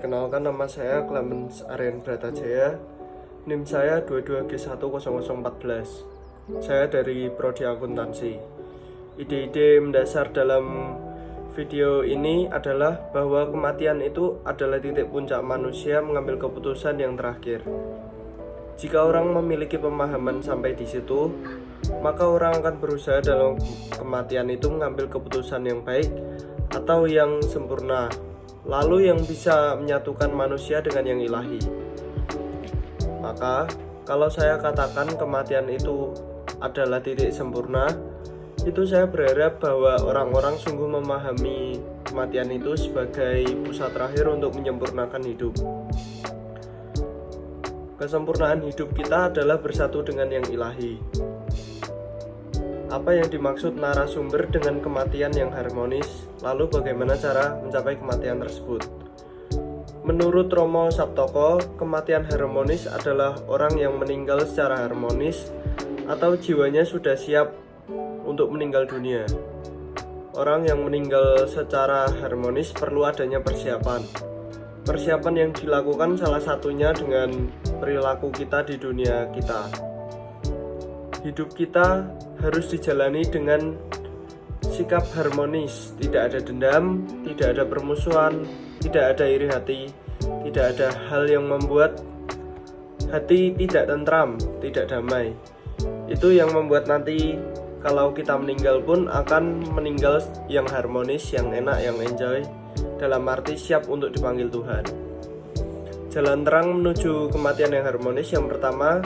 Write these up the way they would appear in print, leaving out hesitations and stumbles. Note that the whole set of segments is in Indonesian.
Perkenalkan, nama saya Clemens Aryan Bratajaya. NIM saya 22G10014. Saya dari Prodi Akuntansi. Ide-ide mendasar dalam video ini adalah bahwa kematian itu adalah titik puncak manusia mengambil keputusan yang terakhir. Jika orang memiliki pemahaman sampai di situ, maka orang akan berusaha dalam kematian itu mengambil keputusan yang baik atau yang sempurna, lalu yang bisa menyatukan manusia dengan yang ilahi. Maka, kalau saya katakan kematian itu adalah titik sempurna, itu saya berharap bahwa orang-orang sungguh memahami kematian itu sebagai pusat terakhir untuk menyempurnakan hidup. Kesempurnaan hidup kita adalah bersatu dengan yang ilahi. Apa yang dimaksud narasumber dengan kematian yang harmonis? Lalu bagaimana cara mencapai kematian tersebut? Menurut Romo Saptoko, kematian harmonis adalah orang yang meninggal secara harmonis atau jiwanya sudah siap untuk meninggal dunia. Orang yang meninggal secara harmonis perlu adanya persiapan. Persiapan yang dilakukan salah satunya dengan perilaku kita di dunia kita. Hidup kita harus dijalani dengan sikap harmonis, tidak ada dendam, tidak ada permusuhan, tidak ada iri hati, tidak ada hal yang membuat hati tidak tentram, tidak damai. Itu yang membuat nanti kalau kita meninggal pun akan meninggal yang harmonis, yang enak, yang enjoy, dalam arti siap untuk dipanggil Tuhan. Jalan terang menuju kematian yang harmonis yang pertama,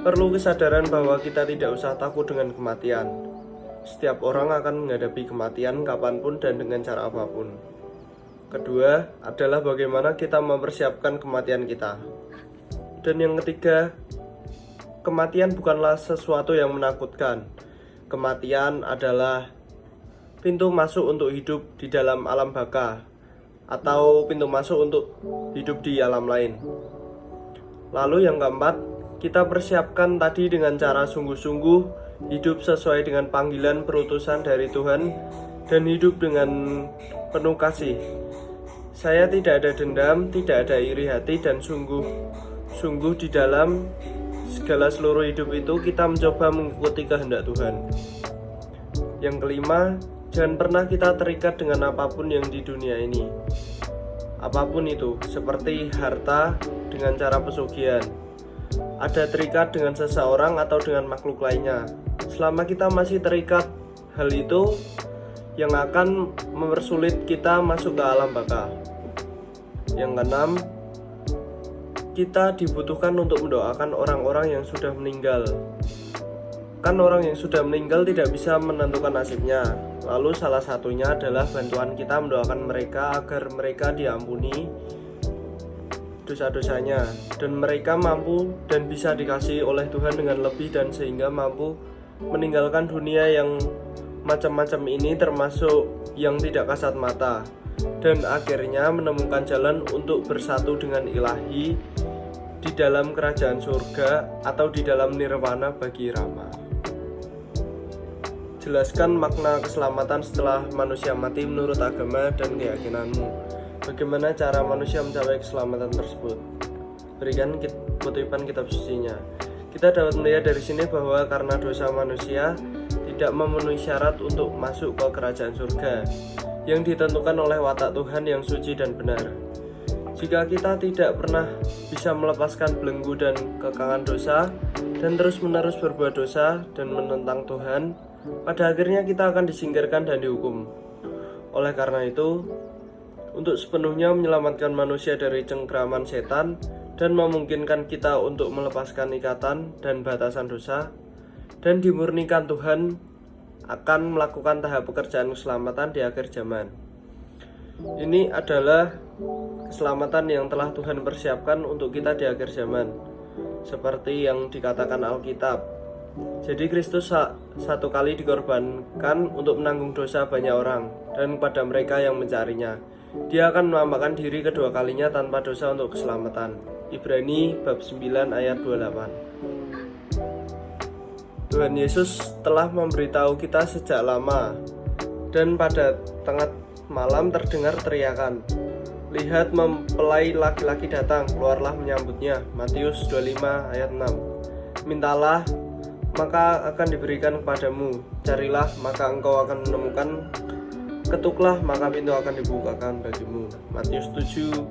perlu kesadaran bahwa kita tidak usah takut dengan kematian. Setiap orang akan menghadapi kematian kapanpun dan dengan cara apapun. Kedua adalah bagaimana kita mempersiapkan kematian kita. Dan yang ketiga, kematian bukanlah sesuatu yang menakutkan. Kematian adalah pintu masuk untuk hidup di dalam alam baka, atau pintu masuk untuk hidup di alam lain. Lalu yang keempat, kita persiapkan tadi dengan cara sungguh-sungguh hidup sesuai dengan panggilan perutusan dari Tuhan dan hidup dengan penuh kasih. Saya tidak ada dendam, tidak ada iri hati, dan sungguh di dalam segala seluruh hidup itu kita mencoba mengikuti kehendak Tuhan. Yang kelima, jangan pernah kita terikat dengan apapun yang di dunia ini. Apapun itu, seperti harta dengan cara pesugihan. Ada terikat dengan seseorang atau dengan makhluk lainnya. Selama kita masih terikat hal itu yang akan mempersulit kita masuk ke alam baka. Yang keenam, kita dibutuhkan untuk mendoakan orang-orang yang sudah meninggal. Kan orang yang sudah meninggal tidak bisa menentukan nasibnya. Lalu salah satunya adalah bantuan kita mendoakan mereka agar mereka diampuni dosa-dosanya, dan mereka mampu dan bisa dikasihi oleh Tuhan dengan lebih, dan sehingga mampu meninggalkan dunia yang macam-macam ini, termasuk yang tidak kasat mata, dan akhirnya menemukan jalan untuk bersatu dengan ilahi di dalam kerajaan surga atau di dalam nirwana bagi Rama. Jelaskan makna keselamatan setelah manusia mati menurut agama dan keyakinanmu. Bagaimana cara manusia mencapai keselamatan tersebut? Berikan kutipan kitab sucinya. Kita dapat melihat dari sini bahwa karena dosa manusia tidak memenuhi syarat untuk masuk ke kerajaan surga yang ditentukan oleh watak Tuhan yang suci dan benar. Jika kita tidak pernah bisa melepaskan belenggu dan kekangan dosa dan terus-menerus berbuat dosa dan menentang Tuhan, pada akhirnya kita akan disingkirkan dan dihukum. Oleh karena itu, untuk sepenuhnya menyelamatkan manusia dari cengkraman setan dan memungkinkan kita untuk melepaskan ikatan dan batasan dosa dan dimurnikan, Tuhan akan melakukan tahap pekerjaan keselamatan di akhir zaman. Ini adalah keselamatan yang telah Tuhan persiapkan untuk kita di akhir zaman, seperti yang dikatakan Alkitab. Jadi Kristus satu kali dikorbankan untuk menanggung dosa banyak orang dan kepada mereka yang mencarinya. Dia akan menampakkan diri kedua kalinya tanpa dosa untuk keselamatan. Ibrani bab 9 ayat 28. Tuhan Yesus telah memberitahu kita sejak lama, dan pada tengah malam terdengar teriakan, Lihat mempelai laki-laki datang, keluarlah menyambutnya. Matius 25 ayat 6. Mintalah, maka akan diberikan kepadamu. Carilah, maka engkau akan menemukan. Ketuklah, maka pintu akan dibukakan bagimu. Matius 7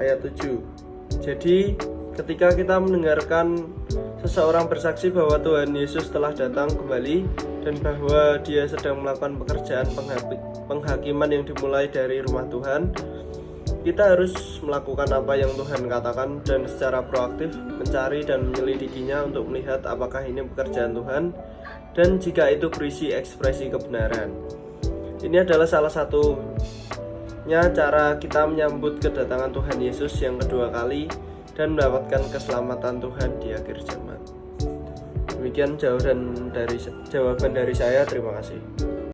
ayat 7. Jadi, ketika kita mendengarkan seseorang bersaksi bahwa Tuhan Yesus telah datang kembali dan bahwa Dia sedang melakukan pekerjaan penghakiman yang dimulai dari rumah Tuhan, kita harus melakukan apa yang Tuhan katakan dan secara proaktif mencari dan menyelidikinya untuk melihat apakah ini pekerjaan Tuhan dan jika itu berisi ekspresi kebenaran. Ini adalah salah satunya cara kita menyambut kedatangan Tuhan Yesus yang kedua kali dan mendapatkan keselamatan Tuhan di akhir zaman. Demikian jawaban dari saya. Terima kasih.